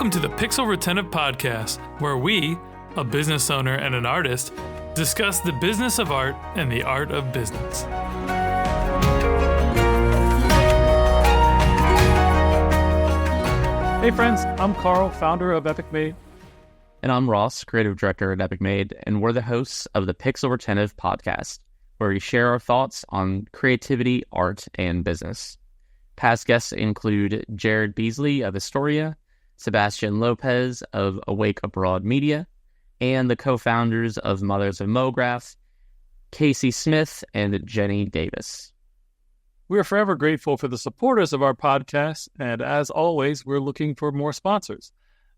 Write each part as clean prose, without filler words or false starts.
Welcome to the Pixel Retentive Podcast, where we, a business owner and an artist, discuss the business of art and the art of business. Hey friends, I'm Carl, founder of Epic Made. And I'm Ross, creative director at Epic Made, and we're the hosts of the Pixel Retentive Podcast, where we share our thoughts on creativity, art, and business. Past guests include Jared Beasley of Astoria, Sebastian Lopez of Awake Abroad Media, and the co-founders of Mothers of MoGraph, Casey Smith and Jenny Davis. We are forever grateful for the supporters of our podcast, and as always, we're looking for more sponsors.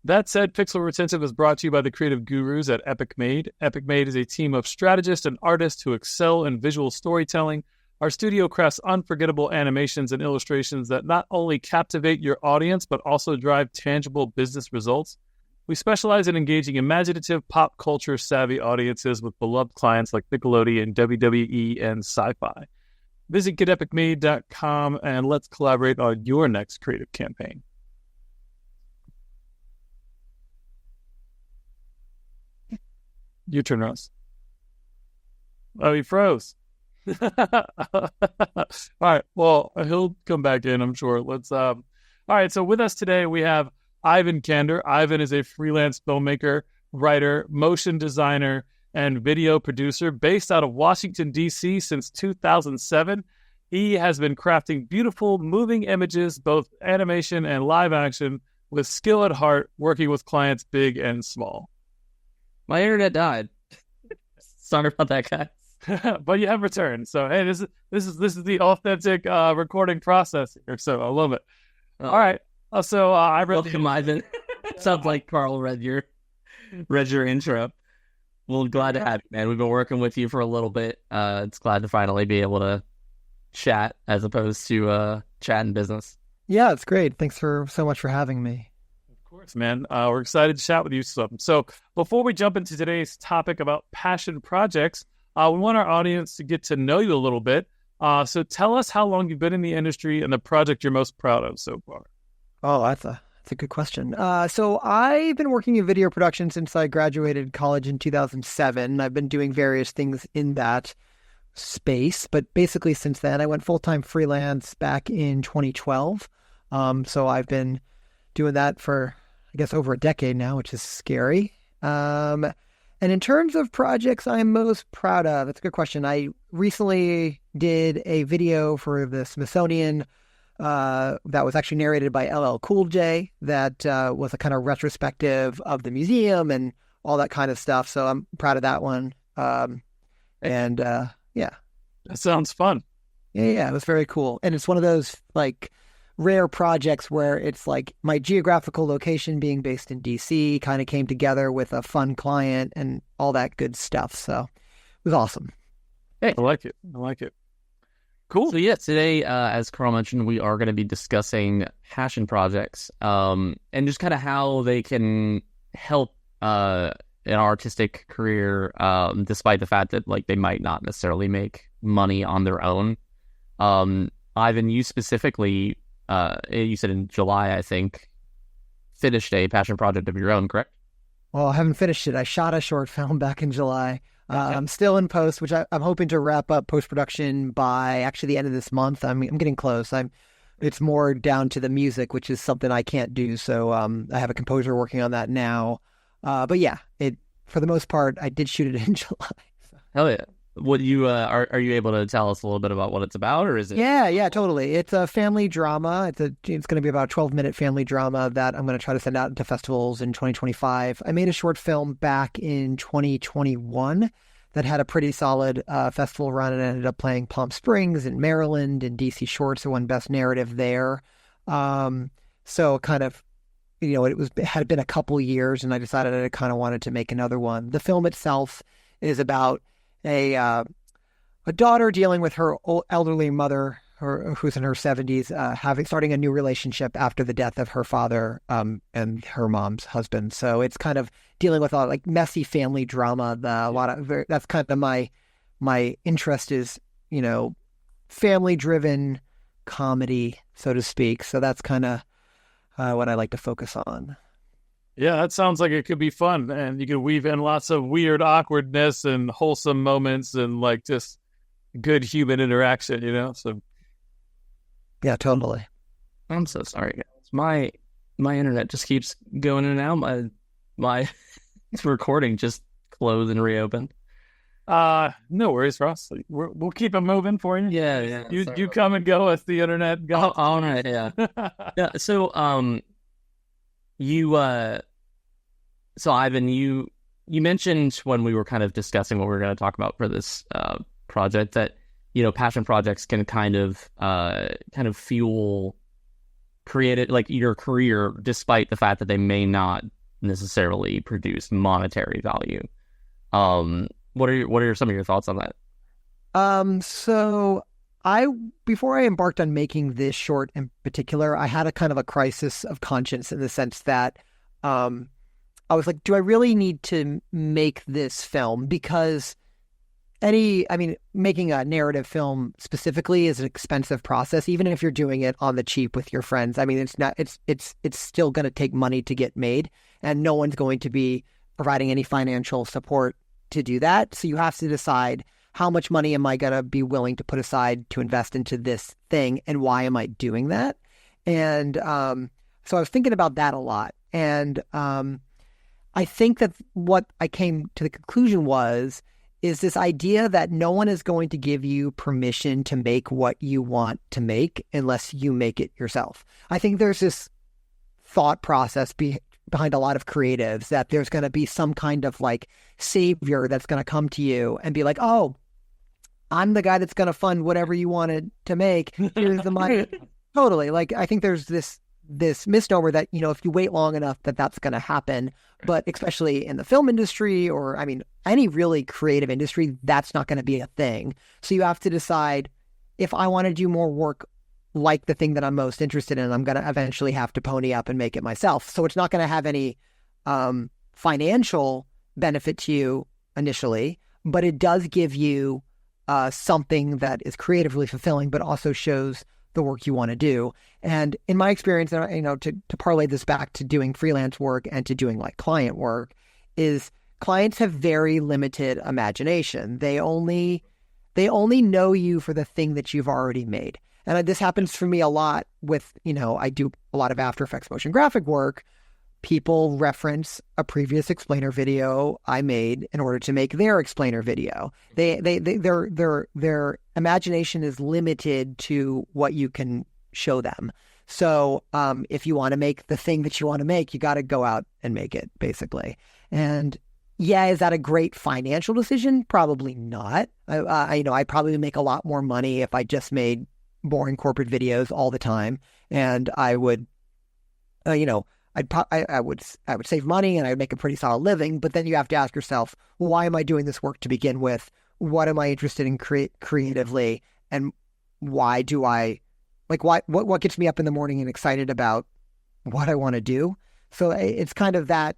That said, Pixel Retentive is brought to you by the creative gurus at Epic Made. Epic Made is a team of strategists and artists who excel in visual storytelling. Our studio crafts unforgettable animations and illustrations that not only captivate your audience, but also drive tangible business results. We specialize in engaging imaginative, pop culture savvy audiences with beloved clients like Nickelodeon, WWE, and Sci-Fi. Visit getepicmade.com and let's collaborate on your next creative campaign. Your turn, Ross. Oh, he froze. All right. Well, he'll come back in, I'm sure. All right. So with us today, we have Ivan Kander. Ivan is a freelance filmmaker, writer, motion designer, and video producer based out of Washington, D.C. since 2007. He has been crafting beautiful, moving images, both animation and live action, with skill at heart, working with clients big and small. My internet died. Sorry about that, guys. But you have returned. So hey, this is the authentic recording process here. So I love it. All right. So I read. Welcome, Ivan. Sounds like Carl read your intro. Well, glad to have you, man. We've been working with you for a little bit. It's glad to finally be able to chat as opposed to chat in business. Yeah, it's great. Thanks so much for having me. Of course, man. We're excited to chat with you. So before we jump into today's topic about passion projects, we want our audience to get to know you a little bit. So tell us how long you've been in the industry and the project you're most proud of so far. Oh, that's a good question. So I've been working in video production since I graduated college in 2007. I've been doing various things in that space, but basically since then I went full-time freelance back in 2012. So I've been doing that for, I guess, over a decade now, which is scary. And in terms of projects I'm most proud of, it's a good question. I recently did a video for the Smithsonian that was actually narrated by LL Cool J that was a kind of retrospective of the museum and all that kind of stuff. So I'm proud of that one. Yeah. That sounds fun. Yeah, it was very cool. And it's one of those like rare projects where it's like my geographical location being based in DC kind of came together with a fun client and all that good stuff. So it was awesome. Hey, I like it. Cool. So yeah, today, as Carl mentioned, we are going to be discussing passion projects and just kind of how they can help an artistic career, despite the fact that like they might not necessarily make money on their own. Ivan, you specifically, you said in July, I think, finished a passion project of your own, correct? Well, I haven't finished it. I shot a short film back in July. I'm still in post, which I'm hoping to wrap up post-production by actually the end of this month. I'm getting close. It's more down to the music, which is something I can't do. So I have a composer working on that now. But yeah, for the most part, I did shoot it in July. So. Hell yeah. What you are you able to tell us a little bit about what it's about, or is it? Yeah, totally. It's a family drama. It's going to be about a 12-minute family drama that I'm going to try to send out into festivals in 2025. I made a short film back in 2021 that had a pretty solid festival run and ended up playing Palm Springs and Maryland and DC Shorts. It won Best Narrative there. So kind of, it had been a couple years, and I decided I kind of wanted to make another one. The film itself is about a daughter dealing with her elderly mother, who's in her 70s, starting a new relationship after the death of her father and her mom's husband. So it's kind of dealing with like messy family drama. That's kind of my interest is, family driven comedy, so to speak. So that's kind of what I like to focus on. Yeah, that sounds like it could be fun, and you could weave in lots of weird awkwardness and wholesome moments and like just good human interaction, So Yeah, totally. I'm so sorry, guys. My internet just keeps going in and out. My recording just closed and reopened. no worries, Ross. We'll keep it moving for you. Yeah. You come and go as the internet goes. All right, yeah. Yeah. So so Ivan, you mentioned when we were kind of discussing what we were going to talk about for this project that passion projects can kind of fuel creative, like, your career, despite the fact that they may not necessarily produce monetary value. What are some of your thoughts on that? So before I embarked on making this short in particular, I had a kind of a crisis of conscience in the sense that I was like, do I really need to make this film? Because making a narrative film specifically is an expensive process, even if you're doing it on the cheap with your friends. It's still going to take money to get made, and no one's going to be providing any financial support to do that. So you have to decide, how much money am I going to be willing to put aside to invest into this thing, and why am I doing that? And so I was thinking about that a lot. And I think that what I came to the conclusion is this idea that no one is going to give you permission to make what you want to make unless you make it yourself. I think there's this thought process behind a lot of creatives that there's going to be some kind of like savior that's going to come to you and be like, oh, I'm the guy that's going to fund whatever you wanted to make. Here's the money. Totally. Like, I think there's this misnomer that, if you wait long enough, that's going to happen. But especially in the film industry, or any really creative industry, that's not going to be a thing. So you have to decide, if I want to do more work like the thing that I'm most interested in, I'm going to eventually have to pony up and make it myself. So it's not going to have any financial benefit to you initially, but it does give you something that is creatively fulfilling, but also shows the work you want to do. And in my experience, to parlay this back to doing freelance work and to doing like client work, is clients have very limited imagination. They only know you for the thing that you've already made. And this happens for me a lot with, I do a lot of After Effects motion graphic work. People reference a previous explainer video I made in order to make their explainer video. Their imagination is limited to what you can show them. So if you want to make the thing that you want to make, you got to go out and make it, basically. And yeah, is that a great financial decision? Probably not. I'd probably make a lot more money if I just made boring corporate videos all the time, and I would, I would save money and I would make a pretty solid living. But then you have to ask yourself, well, why am I doing this work to begin with? What am I interested in creatively? And why do I what gets me up in the morning and excited about what I want to do? So it's kind of that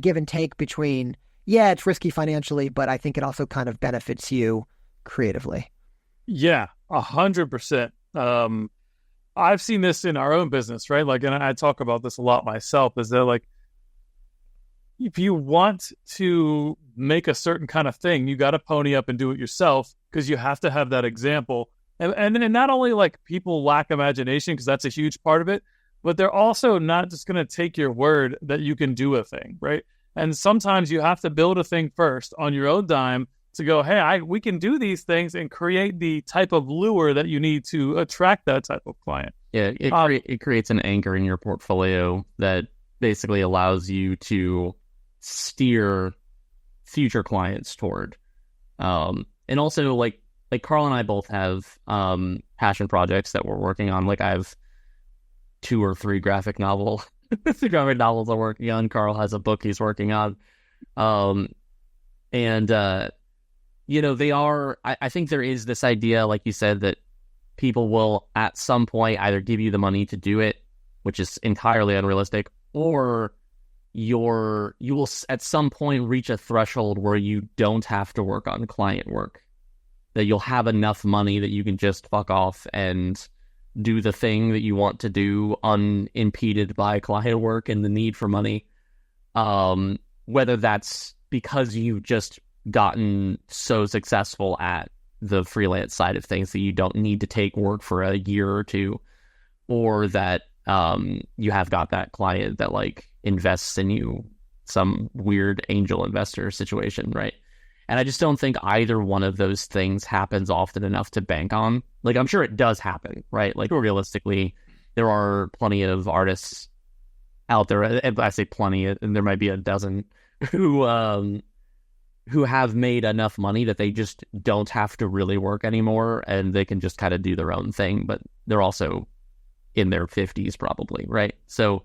give and take between, yeah, it's risky financially, but I think it also kind of benefits you creatively. Yeah, 100%. I've seen this in our own business, right? Like, and I talk about this a lot myself, is that, like, if you want to make a certain kind of thing, you got to pony up and do it yourself, because you have to have that example. And not only like people lack imagination, because that's a huge part of it, but they're also not just going to take your word that you can do a thing, right? And sometimes you have to build a thing first on your own dime to go, hey, we can do these things, and create the type of lure that you need to attract that type of client. Yeah, it creates an anchor in your portfolio that basically allows you to steer future clients toward. And also, like Carl and I both have passion projects that we're working on. Like, I have 2 or 3 graphic novels I'm working on. Carl has a book he's working on. They are, I think there is this idea, like you said, that people will at some point either give you the money to do it, which is entirely unrealistic, or you will at some point reach a threshold where you don't have to work on client work, that you'll have enough money that you can just fuck off and do the thing that you want to do unimpeded by client work and the need for money. Whether that's because you've just gotten so successful at the freelance side of things that you don't need to take work for a year or two, or that you have got that client that like invests in you, some weird angel investor situation, right? And I just don't think either one of those things happens often enough to bank on. Like, I'm sure it does happen, right? Like, realistically, there are plenty of artists out there, and I say plenty, and there might be a dozen, who have made enough money that they just don't have to really work anymore, and they can just kind of do their own thing, but they're also in their 50s probably, right? So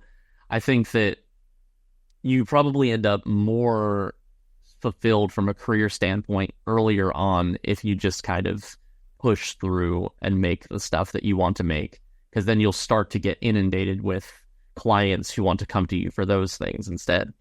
I think that you probably end up more fulfilled from a career standpoint earlier on if you just kind of push through and make the stuff that you want to make, because then you'll start to get inundated with clients who want to come to you for those things instead.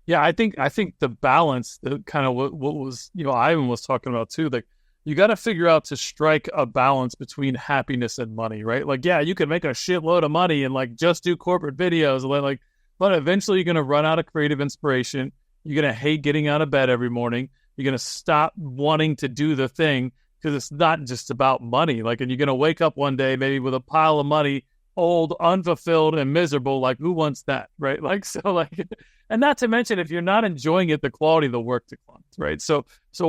Yeah, I think the balance, the kind of what was, Ivan was talking about too, like you got to figure out to strike a balance between happiness and money, right? Like, yeah, you can make a shitload of money and like just do corporate videos, and but eventually you're going to run out of creative inspiration. You're going to hate getting out of bed every morning. You're going to stop wanting to do the thing because it's not just about money. Like, and you're going to wake up one day maybe with a pile of money, old, unfulfilled, and miserable. Like, who wants that, right? Like, so like, and not to mention, if you're not enjoying it, the quality of the work declines, right? So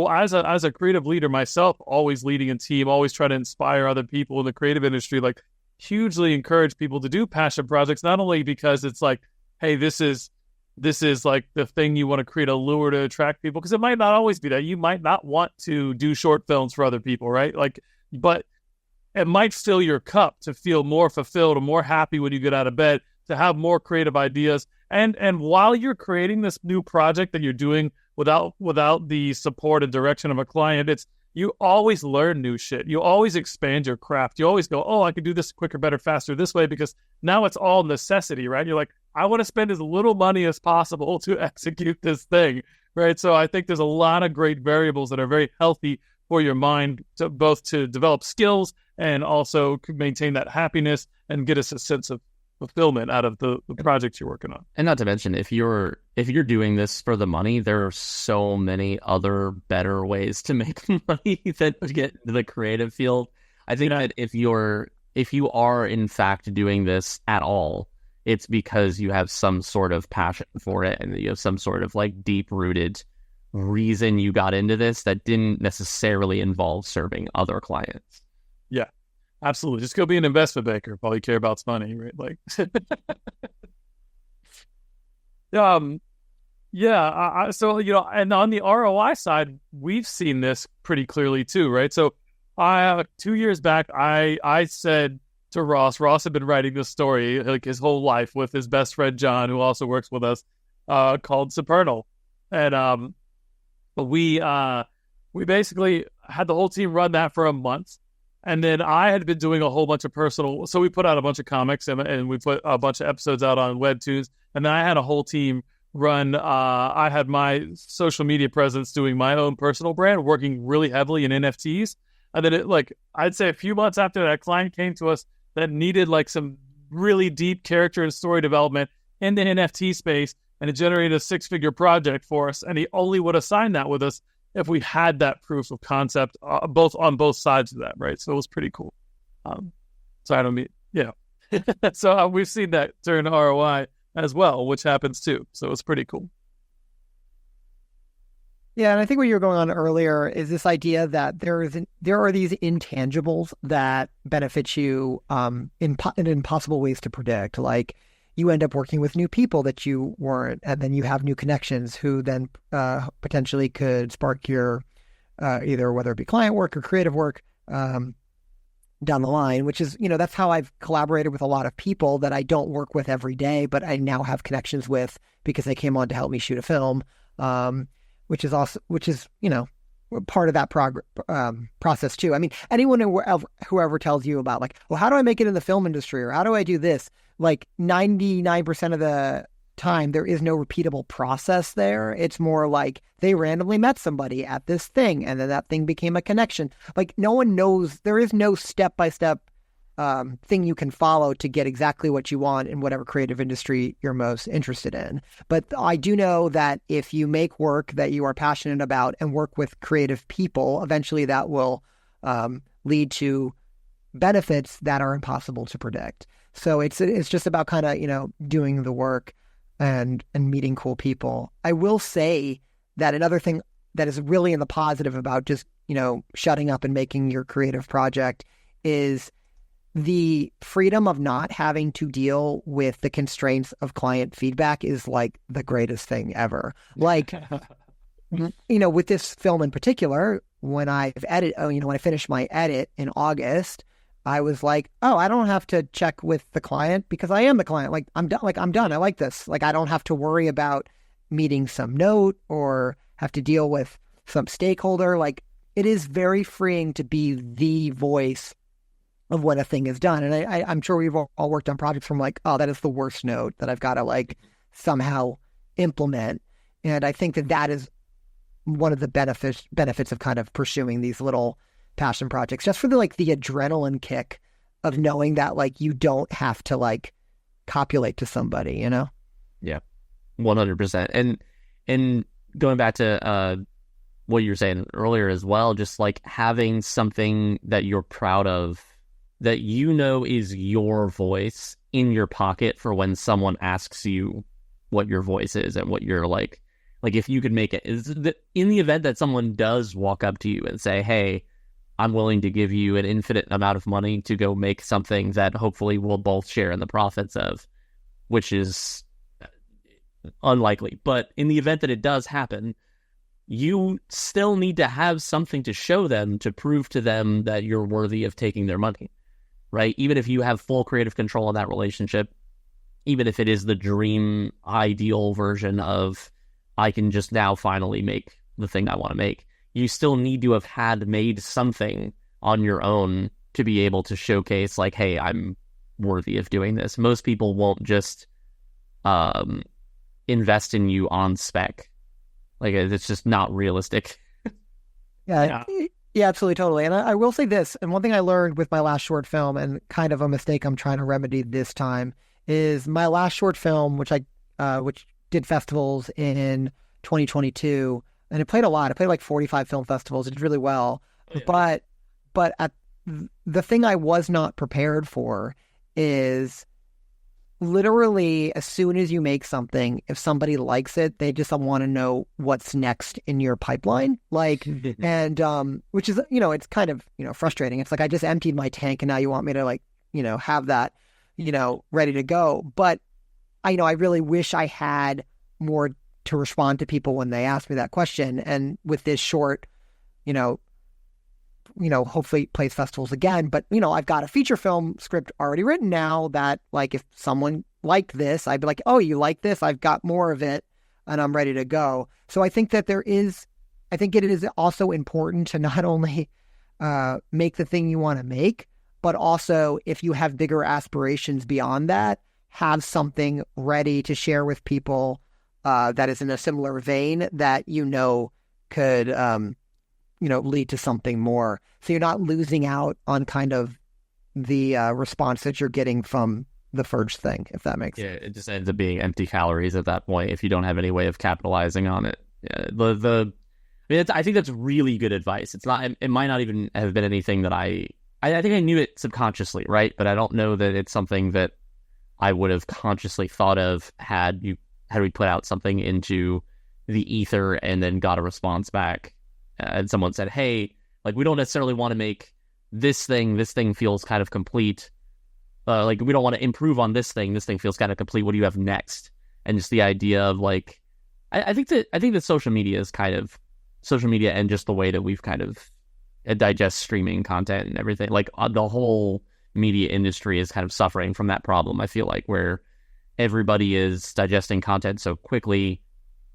as a creative leader myself, always leading a team, always trying to inspire other people in the creative industry, like hugely encourage people to do passion projects, not only because it's like, hey, this is like the thing you want to create a lure to attract people, because it might not always be that. You might not want to do short films for other people, right? Like, but it might fill your cup to feel more fulfilled or more happy when you get out of bed, to have more creative ideas. And while you're creating this new project that you're doing without the support and direction of a client, you always learn new shit. You always expand your craft. You always go, oh, I can do this quicker, better, faster this way, because now it's all necessity, right? You're like, I want to spend as little money as possible to execute this thing, right? So I think there's a lot of great variables that are very healthy for your mind, to both to develop skills and also maintain that happiness and get us a sense of fulfillment out of the project you're working on. And not to mention, if you're doing this for the money, there are so many other better ways to make money than to get to the creative field. I think that if you are in fact doing this at all, it's because you have some sort of passion for it, and you have some sort of like deep rooted reason you got into this that didn't necessarily involve serving other clients. Yeah. Absolutely. Just go be an investment banker if all you care about is money, right? Like, so, and on the ROI side, we've seen this pretty clearly too, right? So 2 years back, I said to Ross had been writing this story like his whole life with his best friend, John, who also works with us, called Supernal. And we basically had the whole team run that for a month. And then I had been doing a whole bunch of so we put out a bunch of comics and we put a bunch of episodes out on Webtoons. And then I had a whole team run, I had my social media presence doing my own personal brand, working really heavily in NFTs. And then I'd say a few months after that, client came to us that needed like some really deep character and story development in the NFT space. And it generated a 6-figure project for us. And he only would have signed that with us if we had that proof of concept on both sides of that, right? So it was pretty cool. So we've seen that turn ROI as well, which happens too. So it's pretty cool. Yeah, and I think what you were going on earlier is this idea that there are these intangibles that benefit you in impossible ways to predict. Like, you end up working with new people that you weren't, and then you have new connections who then potentially could spark your either whether it be client work or creative work down the line, which is, that's how I've collaborated with a lot of people that I don't work with every day, but I now have connections with because they came on to help me shoot a film, which is part of that process too. I mean, anyone whoever tells you about like, well, how do I make it in the film industry, or how do I do this? Like 99% of the time, there is no repeatable process there. It's more like they randomly met somebody at this thing, and then that thing became a connection. Like, no one knows. There is no step-by-step thing you can follow to get exactly what you want in whatever creative industry you're most interested in. But I do know that if you make work that you are passionate about and work with creative people, eventually that will lead to benefits that are impossible to predict. So it's just about kind of, doing the work and meeting cool people. I will say that another thing that is really in the positive about just, shutting up and making your creative project is the freedom of not having to deal with the constraints of client feedback is like the greatest thing ever. Like, with this film in particular, when I finished my edit in August, I was like, oh, I don't have to check with the client because I am the client. Like, I'm done. Like, I'm done. I like this. Like, I don't have to worry about meeting some note or have to deal with some stakeholder. Like, it is very freeing to be the voice of when a thing is done. And I'm sure we've all worked on projects from like, oh, that is the worst note that I've got to like somehow implement. And I think that is one of the benefits of kind of pursuing these little passion projects, just for the adrenaline kick of knowing that like you don't have to like copulate to somebody, Yeah, 100%. And going back to what you were saying earlier as well, just like having something that you're proud of, that is your voice in your pocket for when someone asks you what your voice is and what you're like if you could make it, in the event that someone does walk up to you and say, hey, I'm willing to give you an infinite amount of money to go make something that hopefully we'll both share in the profits of, which is unlikely. But in the event that it does happen, you still need to have something to show them to prove to them that you're worthy of taking their money, right? Even if you have full creative control in that relationship, even if it is the dream ideal version of, I can just now finally make the thing I want to make, you still need to have had made something on your own to be able to showcase like, hey, I'm worthy of doing this. Most people won't just invest in you on spec. Like, it's just not realistic. Yeah, absolutely, totally. And I will say this, and one thing I learned with my last short film, and kind of a mistake I'm trying to remedy this time, is my last short film, which did festivals in 2022, and it played a lot. It played like 45 film festivals. It did really well. Oh, yeah. But the thing I was not prepared for is literally as soon as you make something, if somebody likes it, they just want to know what's next in your pipeline. Like, and which is, it's kind of, frustrating. It's like, I just emptied my tank and now you want me to have that, ready to go. But I really wish I had more to respond to people when they ask me that question. And with this short, hopefully plays festivals again. But, I've got a feature film script already written now that, like, if someone liked this, I'd be like, oh, you like this? I've got more of it and I'm ready to go. So I think that it is also important to not only make the thing you want to make, but also if you have bigger aspirations beyond that, have something ready to share with people that is in a similar vein that could lead to something more. So you're not losing out on kind of the response that you're getting from the first thing, if that makes sense. Yeah, it just ends up being empty calories at that point if you don't have any way of capitalizing on it. Yeah, I think that's really good advice. It's not. It might not even have been anything that I think I knew it subconsciously, right? But I don't know that it's something that I would have consciously thought of had we put out something into the ether and then got a response back. And someone said, hey, like, we don't necessarily want to make this thing feels kind of complete. Like, we don't want to improve on this thing feels kind of complete. What do you have next? And just the idea of like, I think that social media and just the way that we've kind of digest streaming content and everything, like the whole media industry is kind of suffering from that problem. I feel like where everybody is digesting content so quickly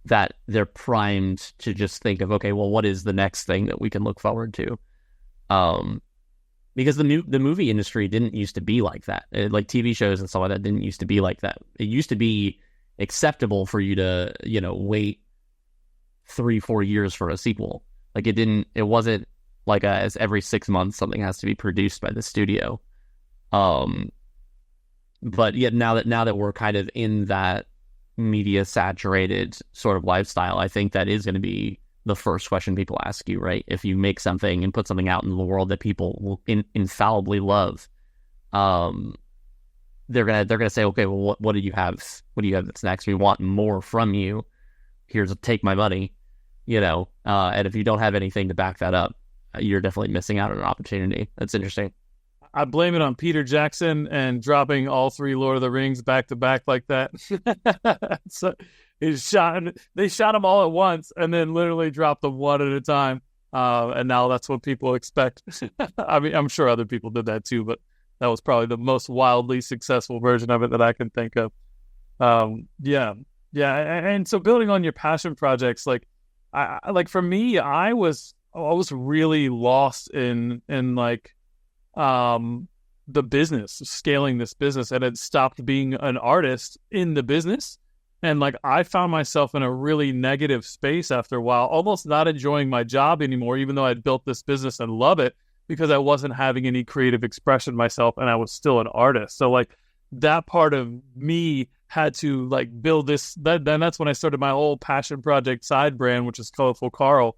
that they're primed to just think of, okay, well, what is the next thing that we can look forward to? Because the movie industry didn't used to be like that. Like TV shows and stuff like that didn't used to be like that. It used to be acceptable for you to, wait 3-4 years for a sequel. Like it wasn't like as every 6 months something has to be produced by the studio. But yet now that we're kind of in that media saturated sort of lifestyle, I think that is going to be the first question people ask you, right? If you make something and put something out in the world that people will infallibly love, they're gonna say, okay, well, what do you have? What do you have that's next? We want more from you. Here's take my money, and if you don't have anything to back that up, you're definitely missing out on an opportunity. That's interesting. I blame it on Peter Jackson and dropping all 3 Lord of the Rings back to back like that. So they shot them all at once and then literally dropped them one at a time. And now that's what people expect. I mean, I'm sure other people did that too, but that was probably the most wildly successful version of it that I can think of. Yeah. And so building on your passion projects, like for me, I was really lost in like, the business, scaling this business, and had stopped being an artist in the business. And like, I found myself in a really negative space after a while, almost not enjoying my job anymore, even though I'd built this business and love it, because I wasn't having any creative expression myself and I was still an artist. So like that part of me had to like build this, then that's when I started my whole passion project side brand, which is Colorful Carl,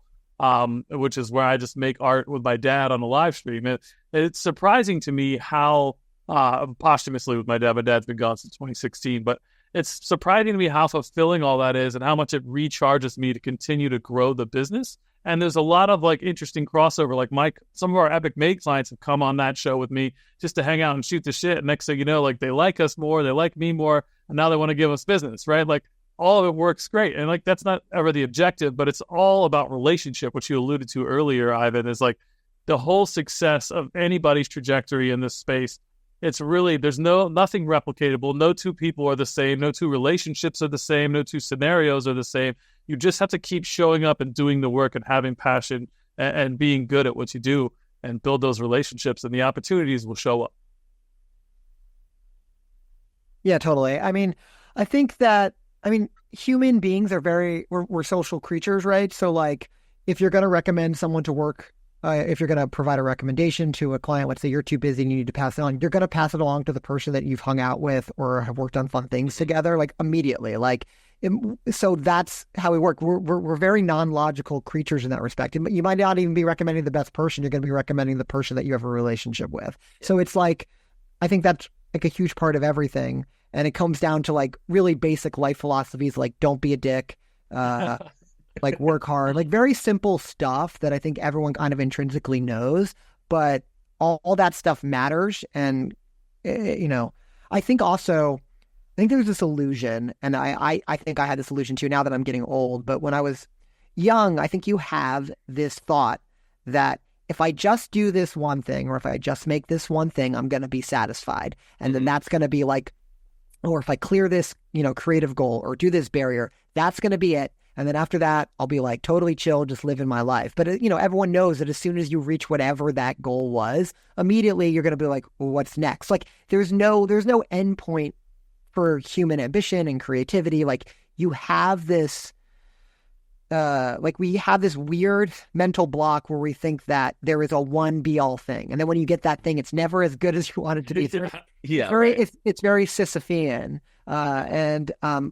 which is where I just make art with my dad on a live stream. It's surprising to me how, posthumously with my dad. My dad's been gone since 2016, but it's surprising to me how fulfilling all that is and how much it recharges me to continue to grow the business. And there's a lot of like interesting crossover. Like some of our Epic Made clients have come on that show with me just to hang out and shoot the shit. And next thing you know, like they like us more, they like me more, and now they want to give us business, right? Like all of it works great. And like, that's not ever the objective, but it's all about relationship, which you alluded to earlier, Ivan, is like the whole success of anybody's trajectory in this space. It's really, there's nothing replicatable. No 2 people are the same. No 2 relationships are the same. No 2 scenarios are the same. You just have to keep showing up and doing the work and having passion and being good at what you do and build those relationships, and the opportunities will show up. Yeah, totally. I mean, I think that, human beings are we're social creatures, right? So like, if you're going to recommend someone to work, if you're going to provide a recommendation to a client, let's say you're too busy and you need to pass it on, you're going to pass it along to the person that you've hung out with or have worked on fun things together, like immediately. Like, so that's how we work. We're very non-logical creatures in that respect. You might not even be recommending the best person. You're going to be recommending the person that you have a relationship with. So it's like, I think that's like a huge part of everything. And it comes down to like really basic life philosophies, like don't be a dick, like work hard, like very simple stuff that I think everyone kind of intrinsically knows, but all that stuff matters. And, I think there's this illusion, and I think I had this illusion too now that I'm getting old, but when I was young, I think you have this thought that if I just do this one thing, or if I just make this one thing, I'm going to be satisfied. And then that's going to be like, or if I clear this, creative goal or do this barrier, that's going to be it. And then after that, I'll be like totally chill, just living my life. But, everyone knows that as soon as you reach whatever that goal was, immediately you're going to be like, well, what's next? Like there's no end point for human ambition and creativity. Like you have this, we have this weird mental block where we think that there is a one be all thing. And then when you get that thing, it's never as good as you want it to be. It's very Sisyphean.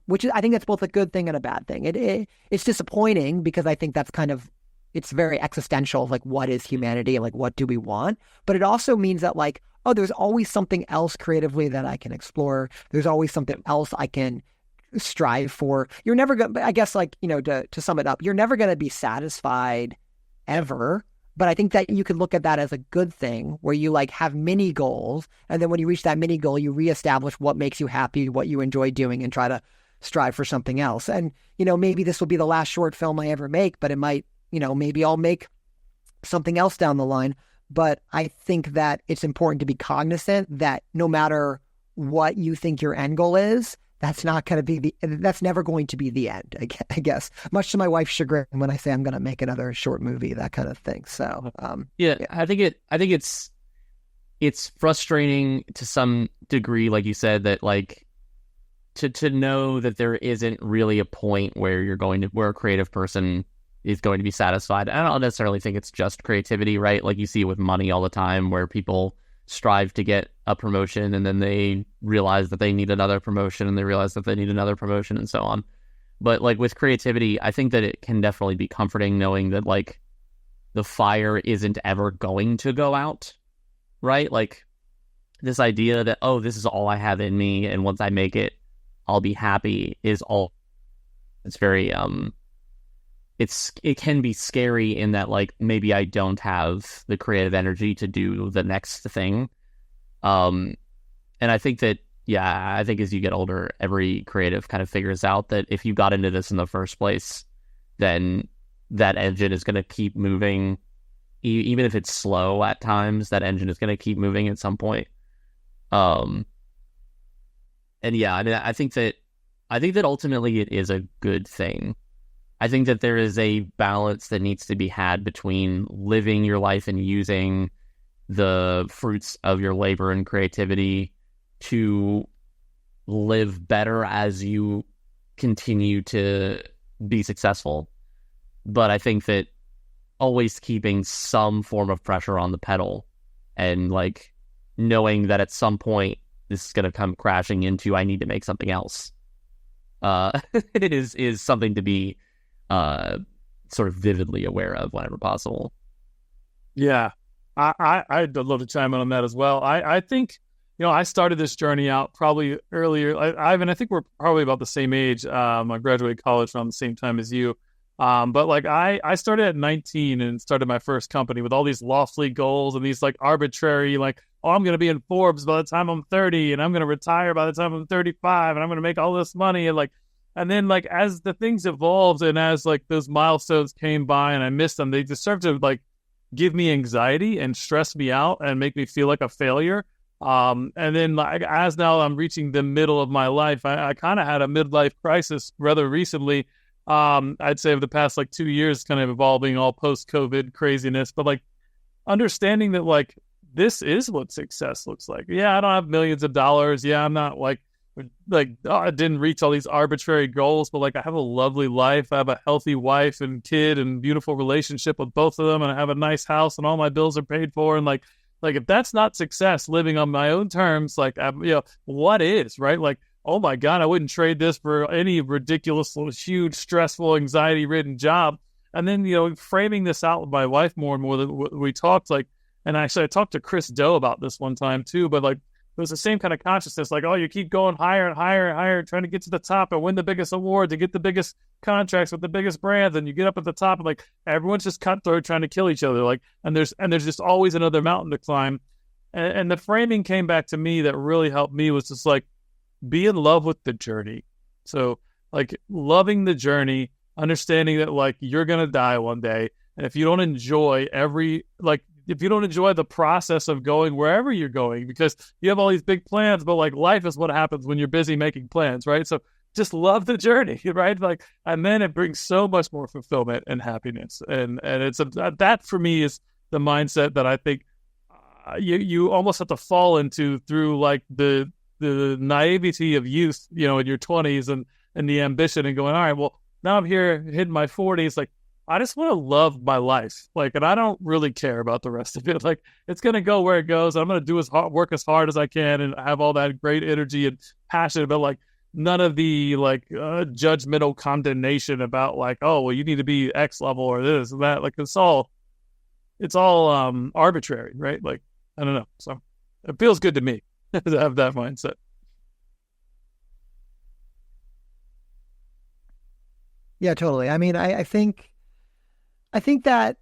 Which is, I think that's both a good thing and a bad thing. It's disappointing because I think that's it's very existential. Like, what is humanity? Like, what do we want? But it also means that like, oh, there's always something else creatively that I can explore. There's always something else I can strive for. You're never going to, I guess, like, to sum it up, you're never going to be satisfied ever. But I think that you could look at that as a good thing where you like have mini goals. And then when you reach that mini goal, you reestablish what makes you happy, what you enjoy doing, and try to strive for something else. And, maybe this will be the last short film I ever make, but it might, maybe I'll make something else down the line. But I think that it's important to be cognizant that no matter what you think your end goal is, that's never going to be the end, I guess, much to my wife's chagrin when I say I'm going to make another short movie, that kind of thing. So, I think it's frustrating to some degree, like you said, that like to know that there isn't really a point where where a creative person is going to be satisfied. I don't necessarily think it's just creativity, right? Like you see it with money all the time where people strive to get a promotion, and then they realize that they need another promotion, and they realize that they need another promotion, and so on. But like with creativity, I think that it can definitely be comforting knowing that like the fire isn't ever going to go out, right? Like this idea that, oh, this is all I have in me, and once I make it, I'll be happy is all. It's very it can be scary in that like maybe I don't have the creative energy to do the next thing. And I think that, yeah, I think as you get older, every creative kind of figures out that if you got into this in the first place, then that engine is going to keep moving. Even if it's slow at times, that engine is going to keep moving at some point. And yeah, I mean, I think that ultimately it is a good thing. I think that there is a balance that needs to be had between living your life and using the fruits of your labor and creativity to live better as you continue to be successful. But I think that always keeping some form of pressure on the pedal and like knowing that at some point this is going to come crashing into, I need to make something else. It is something to be sort of vividly aware of whenever possible. Yeah, I'd love to chime in on that as well. I think, I started this journey out probably earlier. Ivan, I think we're probably about the same age. I graduated college around the same time as you. But like I started at 19 and started my first company with all these lofty goals and these like arbitrary, like, oh, I'm going to be in Forbes by the time I'm 30 and I'm going to retire by the time I'm 35 and I'm going to make all this money. And then like as the things evolved and as like those milestones came by and I missed them, they just started to like give me anxiety and stress me out and make me feel like a failure. And then like as now I'm reaching the middle of my life, I kind of had a midlife crisis rather recently. I'd say over the past like 2 years, kind of evolving all post-COVID craziness, but like understanding that like this is what success looks like. Yeah, I don't have millions of dollars. Yeah, I'm not like I didn't reach all these arbitrary goals, but like I have a lovely life. I have a healthy wife and kid and beautiful relationship with both of them, and I have a nice house and all my bills are paid for. And like if that's not success, living on my own terms, like what is, right? Like, oh my God, I wouldn't trade this for any ridiculous, huge, stressful, anxiety-ridden job. And then, framing this out with my wife more and more, that we talked like, and actually I talked to Chris Doe about this one time too, but like it was the same kind of consciousness, like, oh, you keep going higher and higher and higher, trying to get to the top and win the biggest awards and get the biggest contracts with the biggest brands, and you get up at the top and like everyone's just cutthroat trying to kill each other, like, and there's just always another mountain to climb. And the framing came back to me that really helped me was just like, be in love with the journey. So like loving the journey, understanding that like you're going to die one day. And if you don't enjoy if you don't enjoy the process of going wherever you're going, because you have all these big plans, but like life is what happens when you're busy making plans, right? So just love the journey, right? Like, and then it brings so much more fulfillment and happiness. And it's that for me is the mindset that I think you almost have to fall into through like the naivety of youth, in your 20s and the ambition and going, all right, well, now I'm here hitting my 40s. Like, I just want to love my life. Like, and I don't really care about the rest of it. Like, it's going to go where it goes. I'm going to work as hard as I can and have all that great energy and passion, but like none of the judgmental condemnation about like, oh, well, you need to be X level or this and that. Like, it's all arbitrary, right? Like, I don't know. So it feels good to me to have that mindset. Yeah, totally. I mean, I think that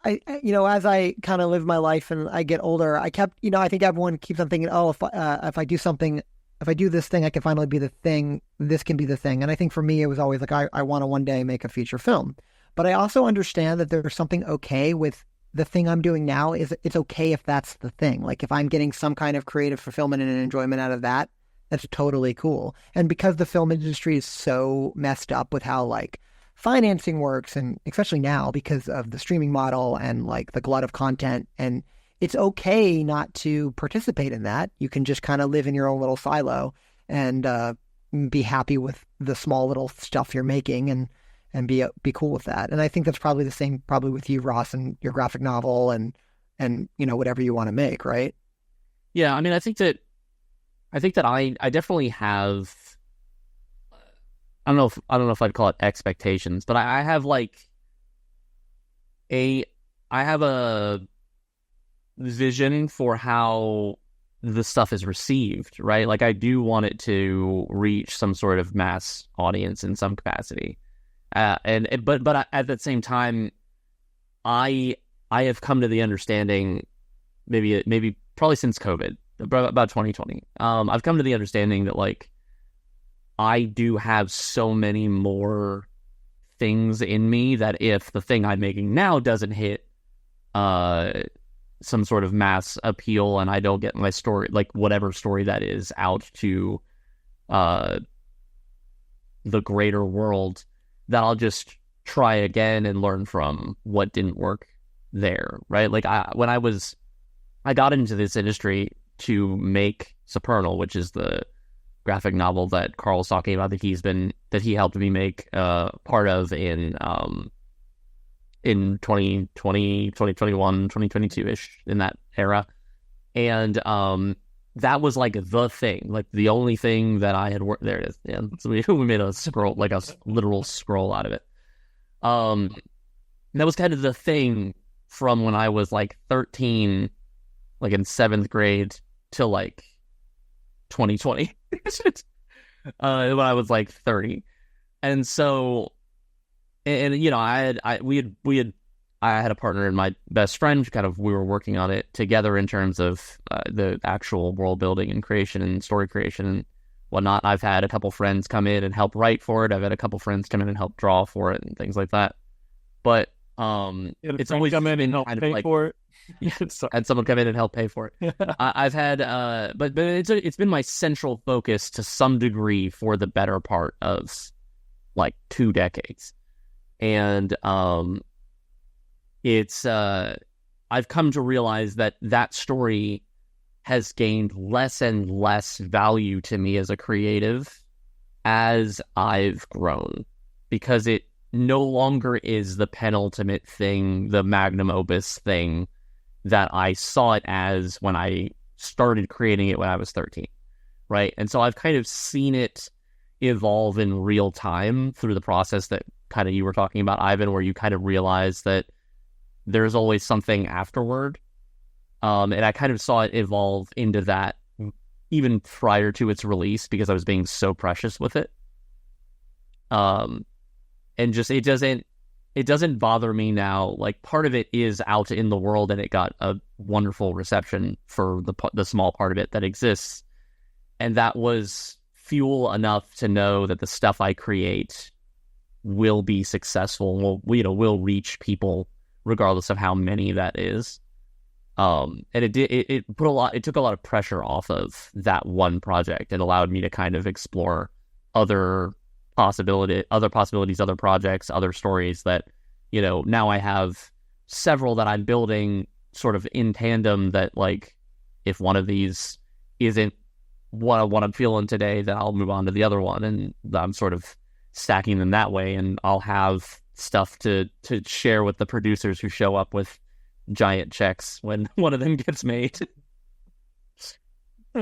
as I kind of live my life and I get older, I kept, I think everyone keeps on thinking, oh, if I do something, if I do this thing, I can finally be the thing. This can be the thing. And I think for me, it was always like, I want to one day make a feature film. But I also understand that there's something okay with the thing I'm doing now. It's okay if that's the thing. Like if I'm getting some kind of creative fulfillment and enjoyment out of that, that's totally cool. And because the film industry is so messed up with how like financing works, and especially now because of the streaming model and like the glut of content, and it's okay not to participate in that. You can just kind of live in your own little silo and be happy with the small little stuff you're making and be cool with that. And I think that's probably the same with you, Ross, and your graphic novel and whatever you want to make, right? Yeah, I mean, I think that I definitely have. I don't know if I'd call it expectations, but I have I have a vision for how the stuff is received, right? Like I do want it to reach some sort of mass audience in some capacity, but at the same time, I have come to the understanding, maybe probably since COVID, about 2020, I've come to the understanding that like I do have so many more things in me that if the thing I'm making now doesn't hit some sort of mass appeal and I don't get my story, like whatever story that is, out to the greater world, that I'll just try again and learn from what didn't work there, right? Like I got into this industry to make Supernal, which is the graphic novel that Carl was talking about that he helped me make part of in 2020, 2021, 2022-ish, in that era. And that was like the thing, like the only thing that I had worked. There it is. Yeah. So we made a scroll, like a literal scroll out of it. That was kind of the thing from when I was like 13, like in 7th grade, till like 2020, when I was like 30. And so, and you know, I had a partner and my best friend. We were working on it together in terms of the actual world building and creation and story creation and whatnot. I've had a couple friends come in and help write for it. I've had a couple friends come in and help draw for it and things like that. But it's always come in and help kind pay of like, for it. and someone come in and help pay for it. I've had, but it's been my central focus to some degree for the better part of like 2 decades, and it's I've come to realize that story has gained less and less value to me as a creative as I've grown, because it no longer is the penultimate thing, the magnum opus thing that I saw it as when I started creating it when I was 13, right? And so I've kind of seen it evolve in real time through the process that kind of you were talking about, Ivan, where you kind of realize that there's always something afterward. And I kind of saw it evolve into that even prior to its release, because I was being so precious with it. And just it doesn't bother me now. Like, part of it is out in the world and it got a wonderful reception for the small part of it that exists. And that was fuel enough to know that the stuff I create will be successful, will reach people regardless of how many that is. And it took a lot of pressure off of that one project. It allowed me to kind of explore other possibilities, other projects, other stories that, now I have several that I'm building sort of in tandem, that like, if one of these isn't what I'm feeling today, then I'll move on to the other one, and I'm sort of stacking them that way, and I'll have stuff to share with the producers who show up with giant checks when one of them gets made.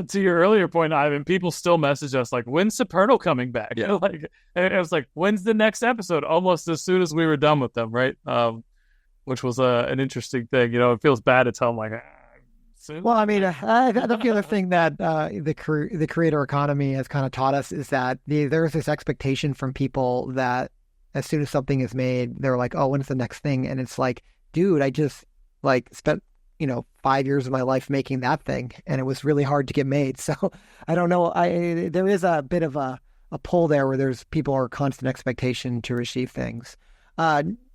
To your earlier point, Ivan, people still message us like, "When's Supernal coming back?" Yeah. Like, and it was like, "When's the next episode?" Almost as soon as we were done with them, right? Which was an interesting thing. It feels bad to tell them like. Soon. Well, I mean, I think the other thing that the creator economy has kind of taught us is that there's this expectation from people that as soon as something is made, they're like, "Oh, when's the next thing?" And it's like, dude, I just spent 5 years of my life making that thing, and it was really hard to get made. So I don't know. There is a bit of a pull there where people are constant expectation to receive things.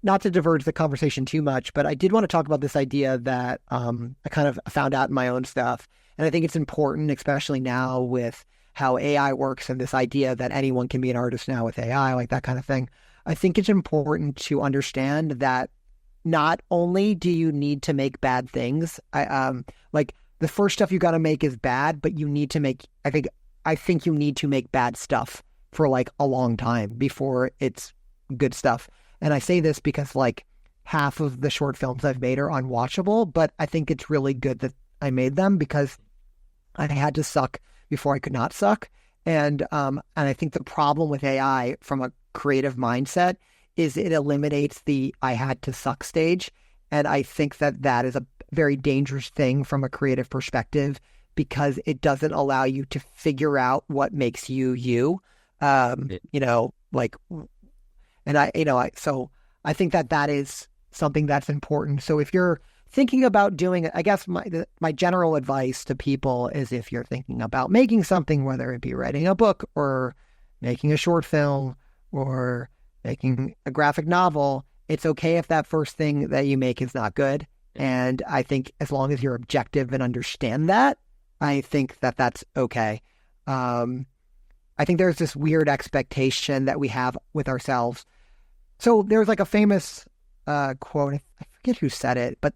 Not to diverge the conversation too much, but I did want to talk about this idea that I kind of found out in my own stuff. And I think it's important, especially now with how AI works and this idea that anyone can be an artist now with AI, like that kind of thing. I think it's important to understand that not only do you need to make bad things, like the first stuff you got to make is bad, but you need to make, I think you need to make bad stuff for like a long time before it's good stuff. And I say this because like half of the short films I've made are unwatchable, but I think it's really good that I made them, because I had to suck before I could not suck. And I think the problem with AI from a creative mindset is it eliminates the I had to suck stage. And I think that is a very dangerous thing from a creative perspective because it doesn't allow you to figure out what makes you you. You know, like, and so I think that is something that's important. So if you're thinking about doing it, I guess my general advice to people is if you're thinking about making something, whether it be writing a book or making a short film or making a graphic novel, it's okay if that first thing that you make is not good. And I think as long as you're objective and understand that, I think that that's okay. I think there's this weird expectation that we have with ourselves. So there's like a famous quote, I forget who said it, but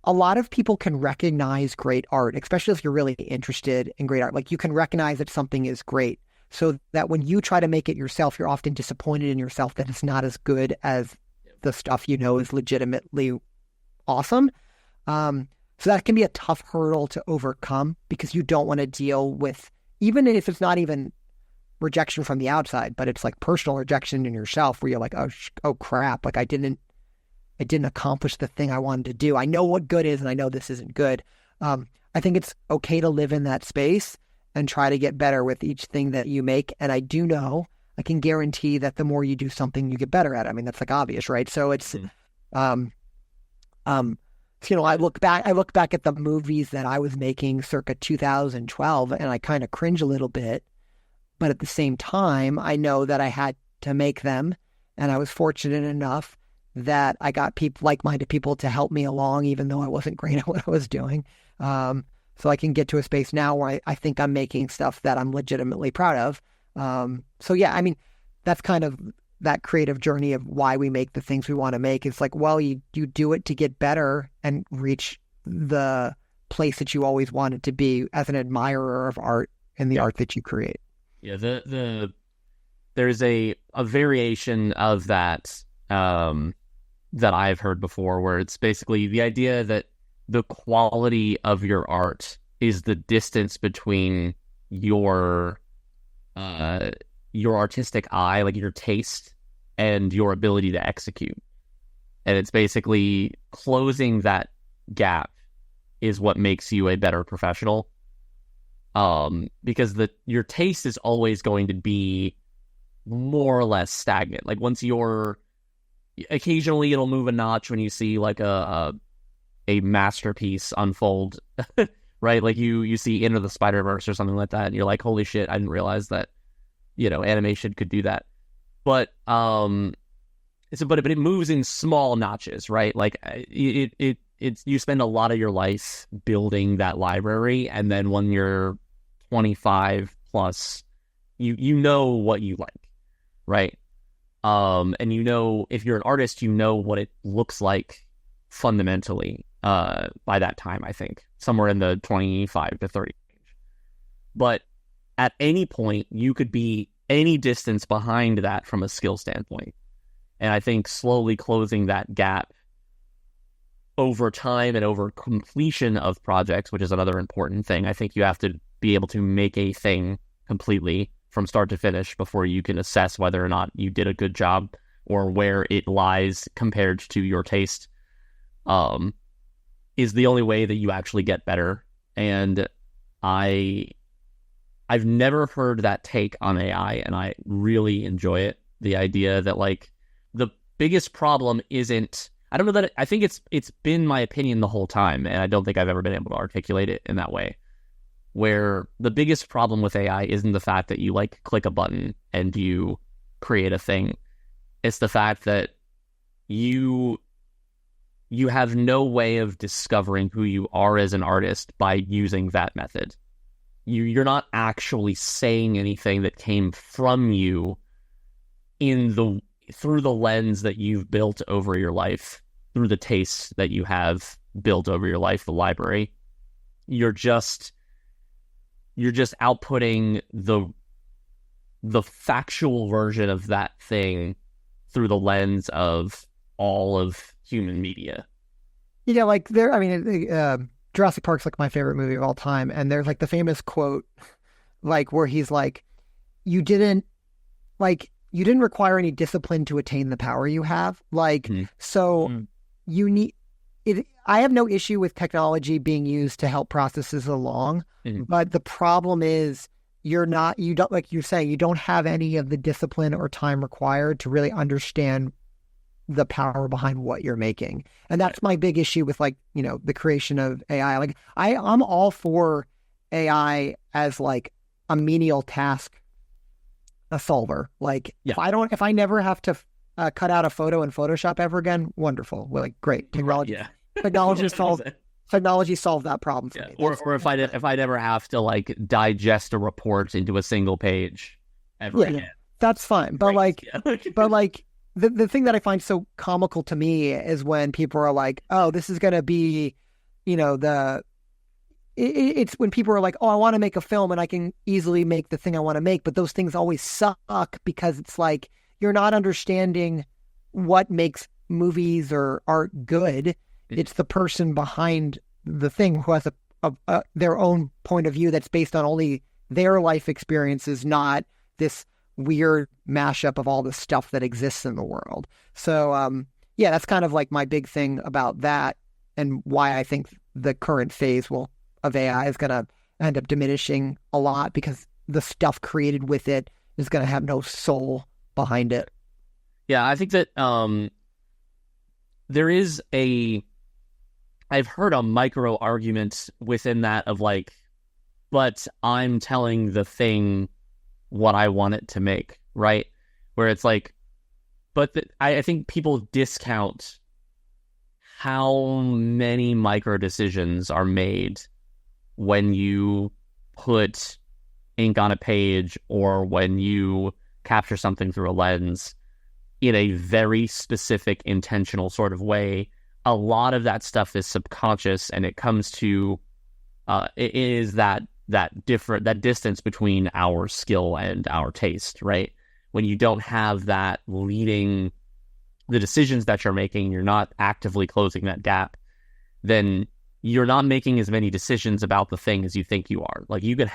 a lot of people can recognize great art, especially if you're really interested in great art. Like you can recognize that something is great so that when you try to make it yourself, you're often disappointed in yourself that it's not as good as the stuff you know is legitimately awesome. So that can be a tough hurdle to overcome because you don't want to deal with, even if it's not even rejection from the outside, but it's like personal rejection in yourself where you're like, oh crap, like I didn't accomplish the thing I wanted to do. I know what good is and I know this isn't good. I think it's okay to live in that space and try to get better with each thing that you make. And I do know, I can guarantee that the more you do something, you get better at it. I mean, that's like obvious, right? So it's, you know, I look back at the movies that I was making circa 2012 and I kind of cringe a little bit. But at the same time, I know that I had to make them and I was fortunate enough that I got like-minded people to help me along, even though I wasn't great at what I was doing. So I can get to a space now where I think I'm making stuff that I'm legitimately proud of. So yeah, I mean, that's kind of that creative journey of why we make the things we want to make. It's like, well, you do it to get better and reach the place that you always wanted to be as an admirer of art and the art that you create. Yeah, there's a variation of that that I've heard before, where it's basically the idea that the quality of your art is the distance between your artistic eye, like your taste, and your ability to execute. And it's basically closing that gap is what makes you a better professional. Because your taste is always going to be more or less stagnant. Like occasionally it'll move a notch when you see like a masterpiece unfold, right? Like you see Into the Spider-Verse or something like that, and you're like, holy shit, I didn't realize that, you know, animation could do that. But it moves in small notches, right? Like it's you spend a lot of your life building that library, and then when you're 25 plus, you know what you like, right? And you know, if you're an artist, you know what it looks like fundamentally by that time, I think somewhere in the 25 to 30 range. But at any point, you could be any distance behind that from a skill standpoint. And I think slowly closing that gap over time and over completion of projects, which is another important thing. I think you have to be able to make a thing completely from start to finish before you can assess whether or not you did a good job or where it lies compared to your taste, is the only way that you actually get better. And I've never heard that take on AI, and I really enjoy it. The idea that like the biggest problem isn't, I don't know that I think it's been my opinion the whole time, and I don't think I've ever been able to articulate it in that way, where the biggest problem with AI isn't the fact that you like click a button and you create a thing. It's the fact that you have no way of discovering who you are as an artist by using that method. You're not actually saying anything that came from you through the lens that you've built over your life, through the tastes that you have built over your life, the library. You're just outputting the factual version of that thing through the lens of all of human media. Yeah, like George Jurassic Park's like my favorite movie of all time, and there's like the famous quote, like where he's like, "You didn't require any discipline to attain the power you have." Like, so you need it. I have no issue with technology being used to help processes along, but the problem is you don't, like you're saying, you don't have any of the discipline or time required to really understand the power behind what you're making. And that's my big issue with, like, you know, the creation of AI. Like I'm all for AI as like a menial task, a solver. Like if I never have to cut out a photo in Photoshop ever again, wonderful. Well, like great. Technology solved that problem for me. Or if I never have to like digest a report into a single page ever again. That's fine. But the thing that I find so comical to me is when people are like, oh, this is going to be, you know, it's when people are like, oh, I want to make a film and I can easily make the thing I want to make. But those things always suck because it's like, you're not understanding what makes movies or art good. It's the person behind the thing who has their own point of view that's based on only their life experiences, not this weird mashup of all the stuff that exists in the world. So, that's kind of like my big thing about that, and why I think the current phase of AI is going to end up diminishing a lot, because the stuff created with it is going to have no soul behind it. Yeah, I think that I've heard a micro argument within that of like, but I'm telling the thing what I want it to make, right? Where it's like, but I think people discount how many micro decisions are made when you put ink on a page or when you capture something through a lens in a very specific, intentional sort of way. A lot of that stuff is subconscious, and it comes to it is that distance between our skill and our taste, right? When you don't have that leading the decisions that you're making, you're not actively closing that gap, then you're not making as many decisions about the thing as you think you are. Like you can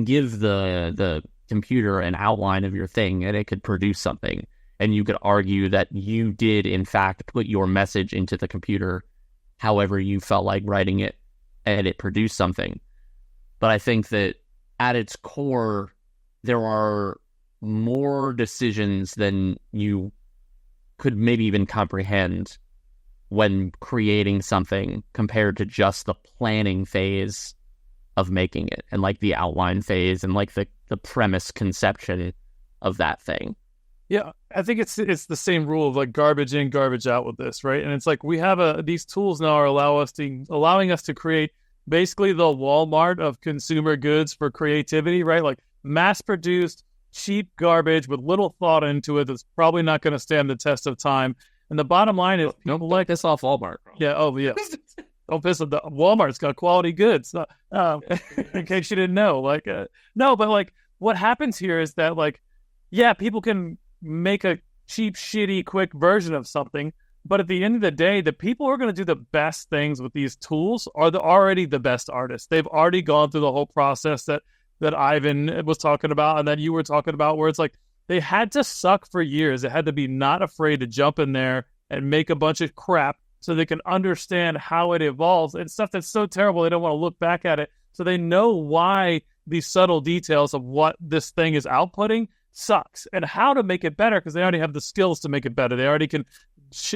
give the computer an outline of your thing and it could produce something. And you could argue that you did, in fact, put your message into the computer however you felt like writing it, and it produced something. But I think that at its core, there are more decisions than you could maybe even comprehend when creating something compared to just the planning phase of making it, and like the outline phase and like the premise conception of that thing. Yeah, I think it's the same rule of like garbage in, garbage out with this, right? And it's like we have these tools now are allowing us to create basically the Walmart of consumer goods for creativity, right? Like mass-produced, cheap garbage with little thought into it that's probably not going to stand the test of time. And the bottom line is, don't piss off Walmart, bro. Yeah, don't piss off Walmart's got quality goods. In case you didn't know, no, but like what happens here is that like, yeah, people can make a cheap, shitty, quick version of something, but at the end of the day, the people who are going to do the best things with these tools are already the best artists. They've already gone through the whole process that Ivan was talking about and that you were talking about, where it's like they had to suck for years. They had to be not afraid to jump in there and make a bunch of crap so they can understand how it evolves and stuff that's so terrible they don't want to look back at it. So they know why these subtle details of what this thing is outputting sucks and how to make it better, because they already have the skills to make it better. They already can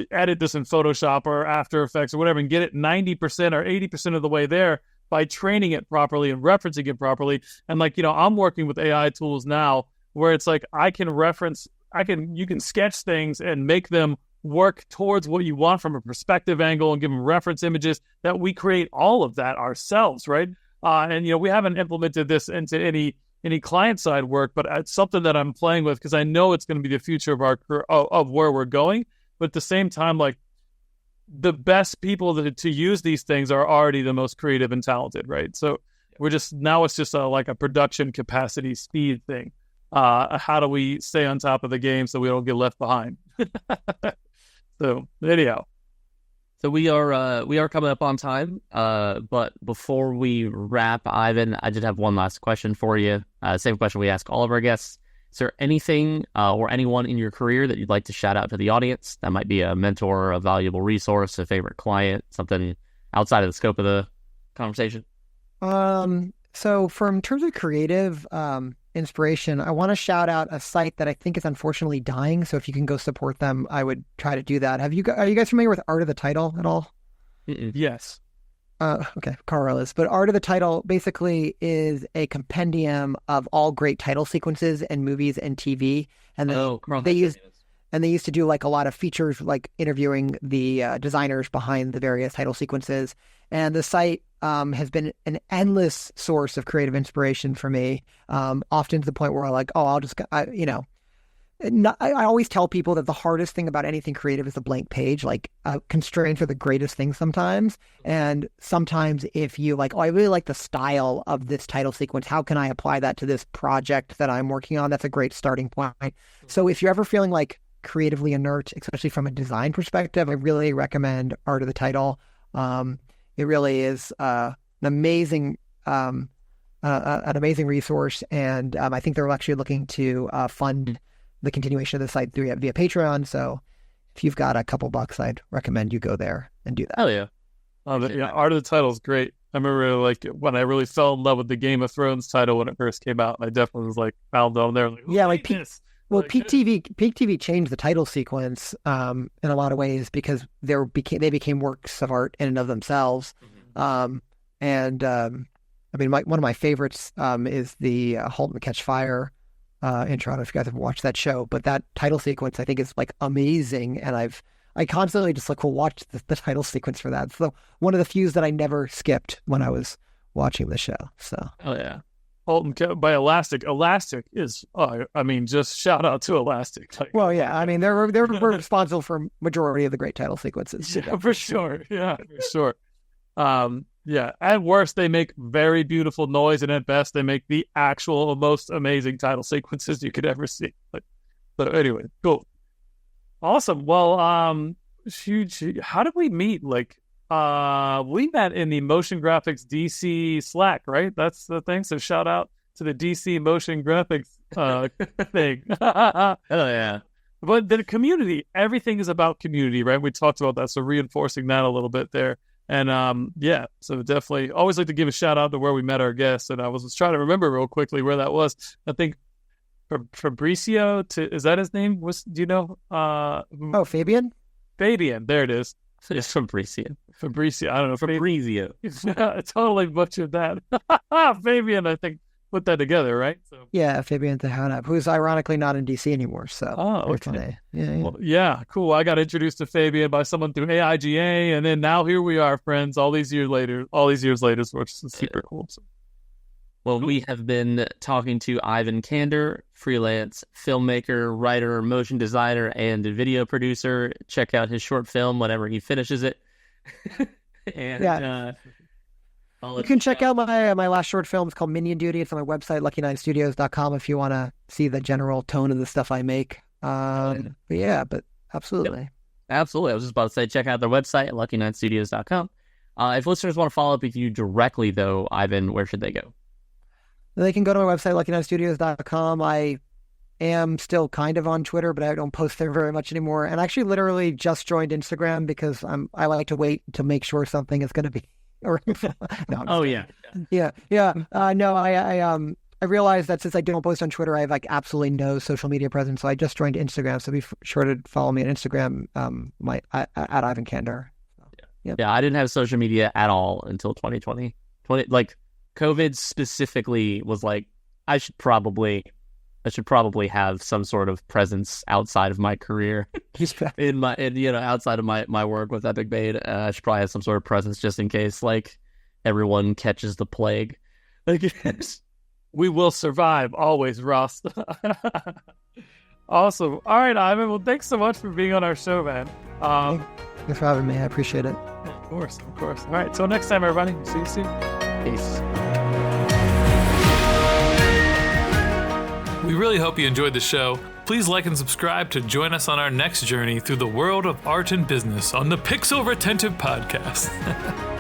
edit this in Photoshop or After Effects or whatever and get it 90% or 80% of the way there by training it properly and referencing it properly. And like, you know, I'm working with AI tools now where it's like you can sketch things and make them work towards what you want from a perspective angle and give them reference images, that we create all of that ourselves, right? And, you know, we haven't implemented this into any client-side work, but it's something that I'm playing with because I know it's going to be the future of where we're going. But at the same time, like, the best people to use these things are already the most creative and talented, right? So it's just like a production capacity speed thing. How do we stay on top of the game so we don't get left behind? So anyhow, So we are coming up on time. But before we wrap, Ivan, I did have one last question for you. Same question we ask all of our guests. Is there anything or anyone in your career that you'd like to shout out to the audience? That might be a mentor, a valuable resource, a favorite client, something outside of the scope of the conversation. So in terms of creative inspiration, I want to shout out a site that I think is unfortunately dying. So if you can go support them, I would try to do that. Are you guys familiar with Art of the Title at all? Yes. Okay, Carl is. But Art of the Title basically is a compendium of all great title sequences in movies and TV. And they used to do like a lot of features, like interviewing the designers behind the various title sequences. And the site has been an endless source of creative inspiration for me, often to the point where I'm like, I always tell people that the hardest thing about anything creative is a blank page. Like constraints are the greatest thing sometimes. And sometimes if you like, I really like the style of this title sequence, how can I apply that to this project that I'm working on? That's a great starting point. So if you're ever feeling like creatively inert, especially from a design perspective, I really recommend Art of the Title. It really is an amazing resource, and I think they're actually looking to fund the continuation of the site via Patreon. So if you've got a couple bucks, I'd recommend you go there and do that. Hell yeah! Art of the Title is great. I remember like when I really fell in love with the Game of Thrones title when it first came out. I definitely was like found on there. Like, Peak TV changed the title sequence in a lot of ways because they became works of art in and of themselves. Mm-hmm. One of my favorites is the *Halt and Catch Fire* intro. I don't know if you guys have watched that show, but that title sequence I think is like amazing, and I constantly just like will watch the title sequence for that. So one of the few that I never skipped when I was watching the show. So yeah. By Elastic. Elastic is, just shout out to Elastic. Like, well, yeah, I mean, they're responsible for majority of the great title sequences. Yeah, for sure. Yeah, for sure. At worst, they make very beautiful noise, and at best, they make the actual most amazing title sequences you could ever see. So anyway, cool. Awesome. Well, how did we meet? We met in the Motion Graphics DC Slack, right? That's the thing. So shout out to the DC Motion Graphics thing. Oh yeah. But the community, everything is about community, right? We talked about that, so reinforcing that a little bit there. And so definitely always like to give a shout out to where we met our guests. And I was trying to remember real quickly where that was. I think Fabricio, is that his name? Do you know? Fabian? Fabian, there it is. It's Fabricio. I don't know. Fabrizio. I totally butchered that. Fabian, I think, put that together, right? So. Yeah, Fabian Tejada, who's ironically not in DC anymore. So, okay. Yeah, cool. I got introduced to Fabian by someone through AIGA, and then now here we are, friends, all these years later, which is super cool. So. Well, we have been talking to Ivan Kander, freelance filmmaker, writer, motion designer, and video producer. Check out his short film whenever he finishes it. You can check out my last short film. It's called Minion Duty. It's on my website, lucky9studios.com, if you want to see the general tone of the stuff I make. But absolutely. Yep. Absolutely. I was just about to say, check out their website at lucky9studios.com. If listeners want to follow up with you directly, though, Ivan, where should they go? They can go to my website, lucky9studios.com. I am still kind of on Twitter, but I don't post there very much anymore. And I actually literally just joined Instagram because I like to wait to make sure something is going to be. I realized that since I don't post on Twitter, I have like absolutely no social media presence. So I just joined Instagram. So be sure to follow me on Instagram, at Ivan Kander. Yeah, I didn't have social media at all until 2020. COVID specifically was like, I should probably have some sort of presence outside of my career outside of my work with Epic Made. I should probably have some sort of presence just in case everyone catches the plague. We will survive always, Ross. Awesome. All right, Ivan. Well, thanks so much for being on our show, man. Thanks for having me. I appreciate it. Of course. All right. Till next time, everybody. See you soon. Peace. We really hope you enjoyed the show. Please like and subscribe to join us on our next journey through the world of art and business on the Pixel Retentive Podcast.